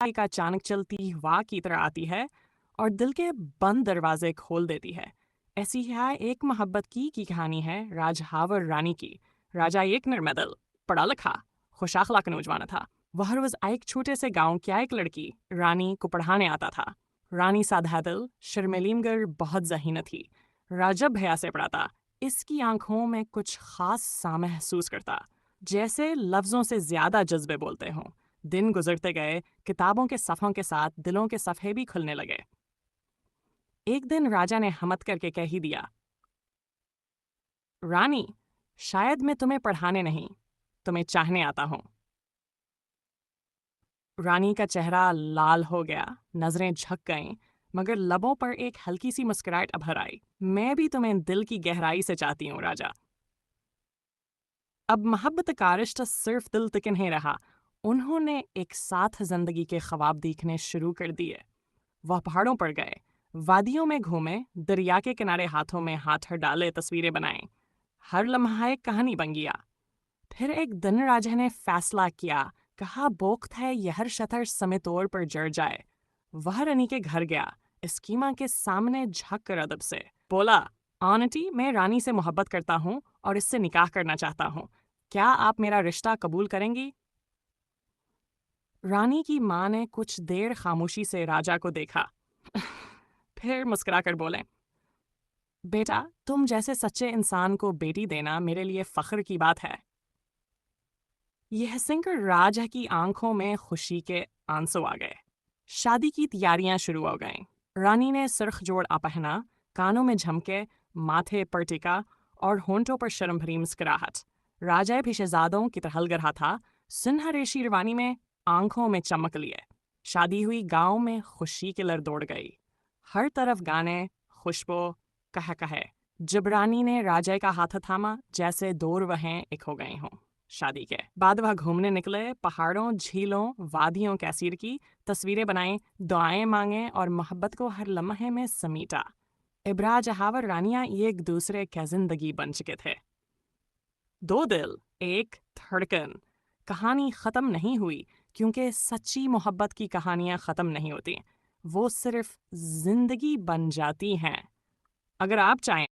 एक अचानक चलती हवा की तरह आती है और दिल के बंद दरवाजे खोल देती है। ऐसी ही है एक मोहब्बत की कहानी है राजहावर रानी की। राजा एक निर्मदल, पढ़ा लिखा, खुश अखलाक नौजवान था। वह रोज एक छोटे से गांव की एक लड़की रानी को पढ़ाने आता था। रानी साधा दिल, शर्मीली मगर बहुत ज़हीन थी। राजा भैया से पढ़ाता, इसकी आंखों में कुछ खास सा महसूस करता, जैसे लफ्जों से ज्यादा जज्बे बोलते हों। दिन गुजरते गए, किताबों के सफ़ों के साथ दिलों के सफ़े भी खुलने लगे। एक दिन राजा ने हमत करके कह ही दिया, रानी, शायद मैं तुम्हें पढ़ाने नहीं, तुम्हें चाहने आता हूँ। रानी का चेहरा लाल हो गया, नजरें झक गईं, मगर लबों पर एक हल्की सी मुस्कुराहट अभर आई। मैं भी तुम्हें दिल की गहराई से चाहती हूँ राजा। अब मोहब्बत का रिश्ता सिर्फ दिल तक नहीं रहा, उन्होंने एक साथ जिंदगी के ख्वाब देखने शुरू कर दिए। वह पहाड़ों पर गए, वादियों में घूमे, दरिया के किनारे हाथों में हाथ डाले तस्वीरें बनाएं। हर लम्हा एक कहानी बन गया। फिर एक दिन राजा ने फैसला किया, कहा बोख्त है यह शतर समय तौर पर जड़ जाए। वह रानी के घर गया, स्कीमा के सामने झक कर अदब से बोला, आंटी, मैं रानी से मोहब्बत करता हूँ और इससे निकाह करना चाहता हूँ। क्या आप मेरा रिश्ता कबूल करेंगी? रानी की माँ ने कुछ देर खामोशी से राजा को देखा, फिर मुस्कुराकर बोले, बेटा, तुम जैसे सच्चे इंसान को बेटी देना मेरे लिए फख्र की बात है। यह सुनकर राजा की आंखों में खुशी के आंसू आ गए। शादी की तैयारियां शुरू हो गईं। रानी ने सुर्ख जोड़ा पहना, कानों में झमके, माथे पर टिका और होंठों पर शर्म भरी मुस्कुराहट। राजा भी शहजादों की तरह लग रहा था, सुनहरे शेरवानी में, आंखों में चमक लिए। शादी हुई, गांव में खुशी की लहर दौड़ गई। हर तरफ गाने, खुशबू, कह कहे। जब रानी ने राजा का हाथ थामा, जैसे दो रुहें एक हो गई हों। शादी के बाद वह घूमने निकले, पहाड़ों, झीलों, वादियों कैसीर की तस्वीरें बनाई, दुआएं मांगे और मोहब्बत को हर लम्हे में समीटा। इब्रा जहावर रानियां एक दूसरे के जिंदगी बन चुके थे। दो दिल, एक धड़कन। कहानी खत्म नहीं हुई, क्योंकि सच्ची मोहब्बत की कहानियां खत्म नहीं होती, वो सिर्फ जिंदगी बन जाती हैं। अगर आप चाहें